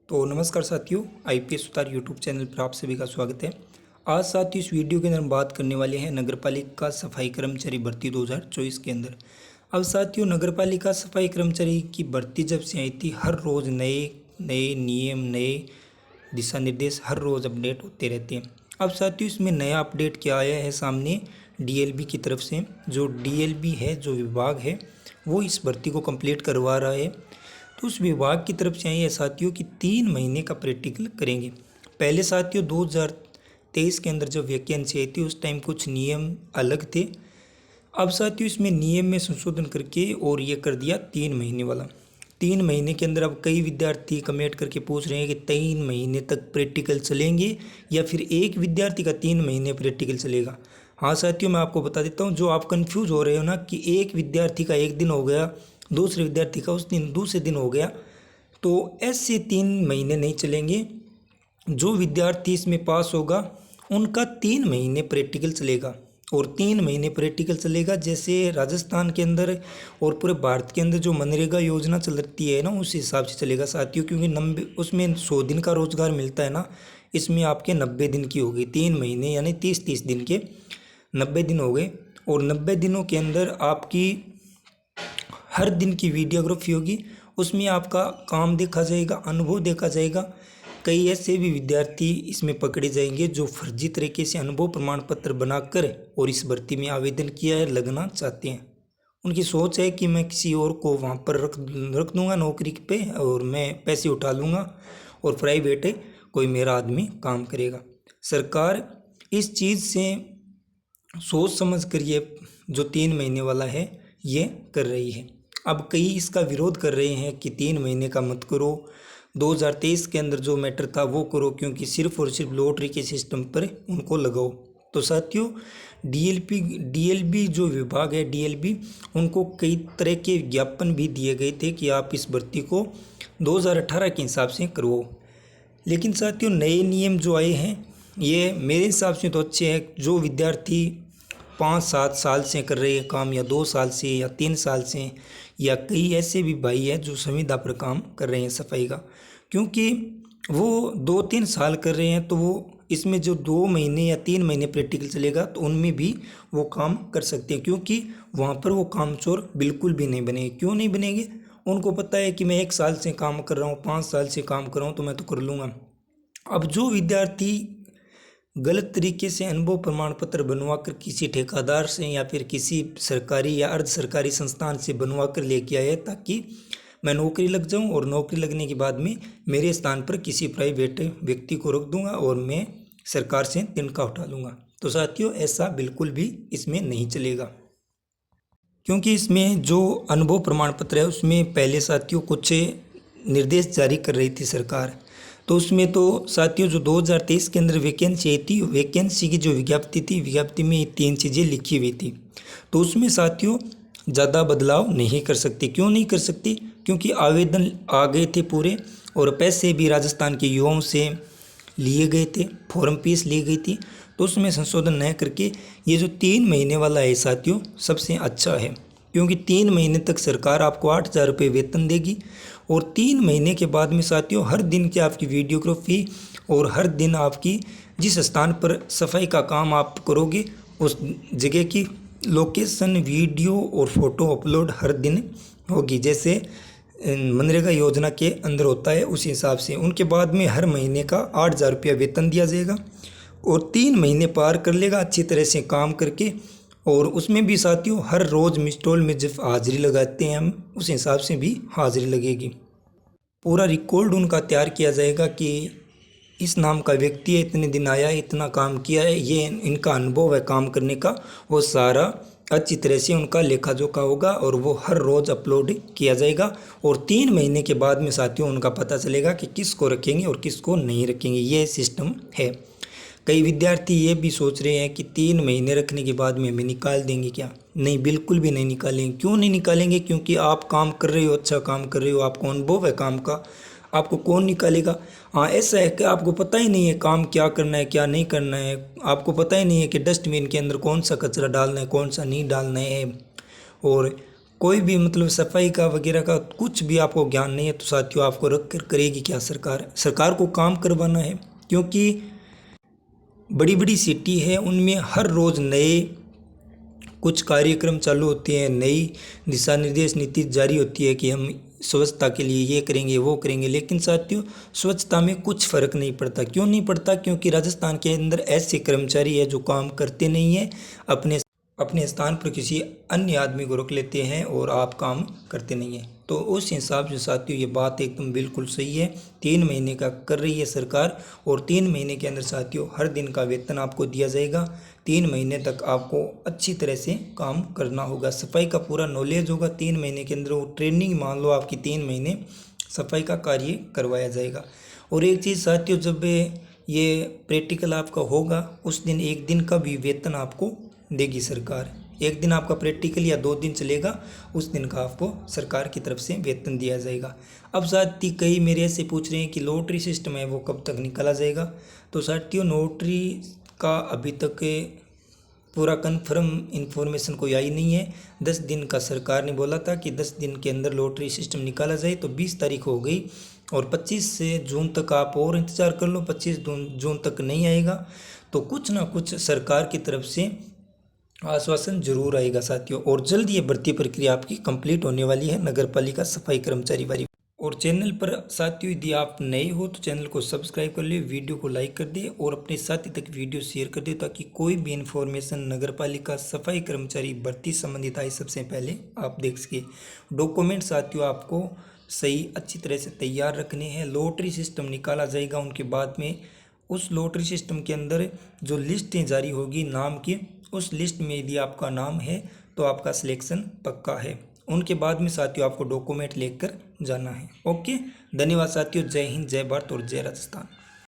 तो नमस्कार साथियों, आईपीएस सुतार यूट्यूब चैनल पर आप सभी का स्वागत है। आज साथियों इस वीडियो के अंदर हम बात करने वाले हैं नगरपालिका सफाई कर्मचारी भर्ती 2024 के अंदर। अब साथियों नगरपालिका सफाई कर्मचारी की भर्ती जब से आई थी, हर रोज़ नए नए नियम, नए दिशा निर्देश हर रोज़ अपडेट होते रहते हैं। अब साथियों इसमें नया अपडेट क्या आया है सामने डीएलबी की तरफ से। जो डीएलबी है, जो विभाग है, वो इस भर्ती को कंप्लीट करवा रहा है। तो उस विभाग की तरफ से आई है साथियों कि 3 महीने का प्रैक्टिकल करेंगे। पहले साथियों 2023 के अंदर जब वैकेंसी आई थी उस टाइम कुछ नियम अलग थे। अब साथियों इसमें नियम में संशोधन करके और ये कर दिया 3 महीने वाला। 3 महीने के अंदर अब कई विद्यार्थी कमेंट करके पूछ रहे हैं कि 3 महीने तक प्रैक्टिकल चलेंगे या फिर एक विद्यार्थी का 3 महीने प्रैक्टिकल चलेगा। हाँ साथियों, मैं आपको बता देता हूँ, जो आप कंफ्यूज हो रहे हो ना कि एक विद्यार्थी का एक दिन हो गया, दूसरे विद्यार्थी का उस दिन दूसरे दिन हो गया, तो ऐसे 3 महीने नहीं चलेंगे। जो विद्यार्थी इसमें पास होगा उनका 3 महीने प्रैक्टिकल चलेगा और 3 महीने प्रैक्टिकल चलेगा। जैसे राजस्थान के अंदर और पूरे भारत के अंदर जो मनरेगा योजना चल रही है ना, उस हिसाब से चलेगा साथियों, क्योंकि 90 उसमें 100 दिन का रोजगार मिलता है ना, इसमें आपके 90 दिन की होगी। 3 महीने यानी 30 दिन के 90 दिन हो गए और 90 दिनों के अंदर आपकी हर दिन की वीडियोग्राफी होगी, उसमें आपका काम देखा जाएगा, अनुभव देखा जाएगा। कई ऐसे भी विद्यार्थी इसमें पकड़े जाएंगे जो फर्जी तरीके से अनुभव प्रमाण पत्र बनाकर और इस भर्ती में आवेदन किया है, लगना चाहते हैं। उनकी सोच है कि मैं किसी और को वहाँ पर रख दूंगा नौकरी पे और मैं पैसे उठा लूँगा और प्राइवेट है कोई मेरा आदमी काम करेगा। सरकार इस चीज़ से सोच समझ कर ये जो 3 महीने वाला है ये कर रही है। अब कई इसका विरोध कर रहे हैं कि 3 महीने का मत करो, 2023 के अंदर जो मैटर था वो करो, क्योंकि सिर्फ और सिर्फ लॉटरी के सिस्टम पर उनको लगाओ। तो साथियों डीएलबी जो विभाग है डीएलबी, उनको कई तरह के विज्ञापन भी दिए गए थे कि आप इस भर्ती को 2018 के हिसाब से करवाओ। लेकिन साथियों नए नियम जो आए हैं ये मेरे हिसाब से तो अच्छे हैं। जो विद्यार्थी 5-7 साल से कर रहे हैं काम, या 2 साल से या 3 साल से, या कई ऐसे भी भाई हैं जो संविदा पर काम कर रहे हैं सफाई का, क्योंकि वो 2-3 साल कर रहे हैं तो वो इसमें जो 2 महीने या 3 महीने प्रैक्टिकल चलेगा तो उनमें भी वो काम कर सकते हैं, क्योंकि वहाँ पर वो कामचोर बिल्कुल भी नहीं बनेंगे। क्यों नहीं बनेंगे? उनको पता है कि मैं 1 साल से काम कर रहा हूँ, 5 साल से काम कर रहा हूँ, तो मैं तो कर लूँगा। अब जो विद्यार्थी गलत तरीके से अनुभव प्रमाण पत्र बनवा कर किसी ठेकेदार से या फिर किसी सरकारी या अर्ध सरकारी संस्थान से बनवा कर लेके आए ताकि मैं नौकरी लग जाऊं और नौकरी लगने के बाद में मेरे स्थान पर किसी प्राइवेट व्यक्ति को रख दूंगा और मैं सरकार से तिनका उठा लूँगा, तो साथियों ऐसा बिल्कुल भी इसमें नहीं चलेगा। क्योंकि इसमें जो अनुभव प्रमाण पत्र है उसमें पहले साथियों कुछ निर्देश जारी कर रही थी सरकार, तो उसमें तो साथियों जो 2023 के अंदर वैकेंसी आई थी, वैकेंसी की जो विज्ञप्ति थी, विज्ञप्ति में 3 चीज़ें लिखी हुई थी। तो उसमें साथियों ज़्यादा बदलाव नहीं कर सकती। क्यों नहीं कर सकती? क्योंकि आवेदन आ गए थे पूरे और पैसे भी राजस्थान के युवाओं से लिए गए थे, फॉर्म फीस ली गई थी। तो उसमें संशोधन न करके ये जो 3 महीने वाला है साथियों सबसे अच्छा है, क्योंकि 3 महीने तक सरकार आपको 8,000 रुपये वेतन देगी और 3 महीने के बाद में साथियों हर दिन की आपकी वीडियोग्राफी और हर दिन आपकी जिस स्थान पर सफाई का काम आप करोगे उस जगह की लोकेशन, वीडियो और फोटो अपलोड हर दिन होगी, जैसे मनरेगा योजना के अंदर होता है उस हिसाब से। उनके बाद में हर महीने का 8,000 रुपया वेतन दिया जाएगा और 3 महीने पार कर लेगा अच्छी तरह से काम करके। और उसमें भी साथियों हर रोज़ मिस्टॉल में जब हाज़िरी लगाते हैं हम, उस हिसाब से भी हाज़िरी लगेगी। पूरा रिकॉर्ड उनका तैयार किया जाएगा कि इस नाम का व्यक्ति है, इतने दिन आया है, इतना काम किया है, ये इनका अनुभव है काम करने का, वो सारा अच्छी तरह से उनका लेखा जोखा होगा और वो हर रोज़ अपलोड किया जाएगा। और 3 महीने के बाद में साथियों उनका पता चलेगा कि किसको रखेंगे और किसको नहीं रखेंगे। ये सिस्टम है। कई विद्यार्थी ये भी सोच रहे हैं कि 3 महीने रखने के बाद में हमें निकाल देंगे क्या? नहीं, बिल्कुल भी नहीं निकालेंगे। क्यों नहीं निकालेंगे? क्योंकि आप काम कर रहे हो, अच्छा काम कर रहे हो, आपको अनुभव है काम का, आपको कौन निकालेगा? हाँ, ऐसा है कि आपको पता ही नहीं है काम क्या करना है क्या नहीं करना है, आपको पता ही नहीं है कि डस्टबिन के अंदर कौन सा कचरा डालना है कौन सा नहीं डालना है, और कोई भी मतलब सफाई का वगैरह का कुछ भी आपको ज्ञान नहीं है तो साथियों आपको रख कर करेगी क्या सरकार। सरकार को काम करवाना है, क्योंकि बड़ी बड़ी सिटी है उनमें हर रोज़ नए कुछ कार्यक्रम चालू होते हैं, नई दिशा निर्देश नीति जारी होती है कि हम स्वच्छता के लिए ये करेंगे वो करेंगे, लेकिन साथियों स्वच्छता में कुछ फ़र्क नहीं पड़ता। क्यों नहीं पड़ता? क्योंकि राजस्थान के अंदर ऐसे कर्मचारी है जो काम करते नहीं हैं, अपने अपने स्थान पर किसी अन्य आदमी को रख लेते हैं और आप काम करते नहीं हैं। तो उस हिसाब से साथियों ये बात एकदम बिल्कुल सही है। 3 महीने का कर रही है सरकार और 3 महीने के अंदर साथियों हर दिन का वेतन आपको दिया जाएगा। 3 महीने तक आपको अच्छी तरह से काम करना होगा, सफाई का पूरा नॉलेज होगा। 3 महीने के अंदर वो ट्रेनिंग मान लो आपकी 3 महीने सफाई का कार्य करवाया जाएगा। और एक चीज़ साथियों, जब ये प्रैक्टिकल आपका होगा उस दिन एक दिन का भी वेतन आपको देगी सरकार। एक दिन आपका प्रैक्टिकल या 2 दिन चलेगा, उस दिन का आपको सरकार की तरफ से वेतन दिया जाएगा। अब साथी कई मेरे ऐसे पूछ रहे हैं कि लॉटरी सिस्टम है वो कब तक निकाला जाएगा। तो साथियों लॉटरी का अभी तक पूरा कन्फर्म इन्फॉर्मेशन कोई आई नहीं है। 10 दिन का सरकार ने बोला था कि 10 दिन के अंदर लॉटरी सिस्टम निकाला जाए, तो 20 तारीख हो गई और 25 से जून तक आप और इंतज़ार कर लो। 25 जून तक नहीं आएगा तो कुछ ना कुछ सरकार की तरफ से आश्वासन जरूर आएगा साथियों। और जल्द ये भर्ती प्रक्रिया आपकी कंप्लीट होने वाली है नगर पालिका सफाई कर्मचारी वाली। और चैनल पर साथियों यदि आप नए हो तो चैनल को सब्सक्राइब कर ले, वीडियो को लाइक कर दे और अपने साथी तक वीडियो शेयर कर दे, ताकि कोई भी इन्फॉर्मेशन नगर पालिका सफाई कर्मचारी भर्ती संबंधित आए सबसे पहले आप देख सके। डॉक्यूमेंट साथियों आपको सही अच्छी तरह से तैयार रखने हैं। लॉटरी सिस्टम निकाला जाएगा, उनके बाद में उस लॉटरी सिस्टम के अंदर जो लिस्टें जारी होगी नाम की, उस लिस्ट में यदि आपका नाम है तो आपका सिलेक्शन पक्का है। उनके बाद में साथियों आपको डॉक्यूमेंट लेकर जाना है। ओके, धन्यवाद साथियों। जय हिंद, जय भारत और जय राजस्थान।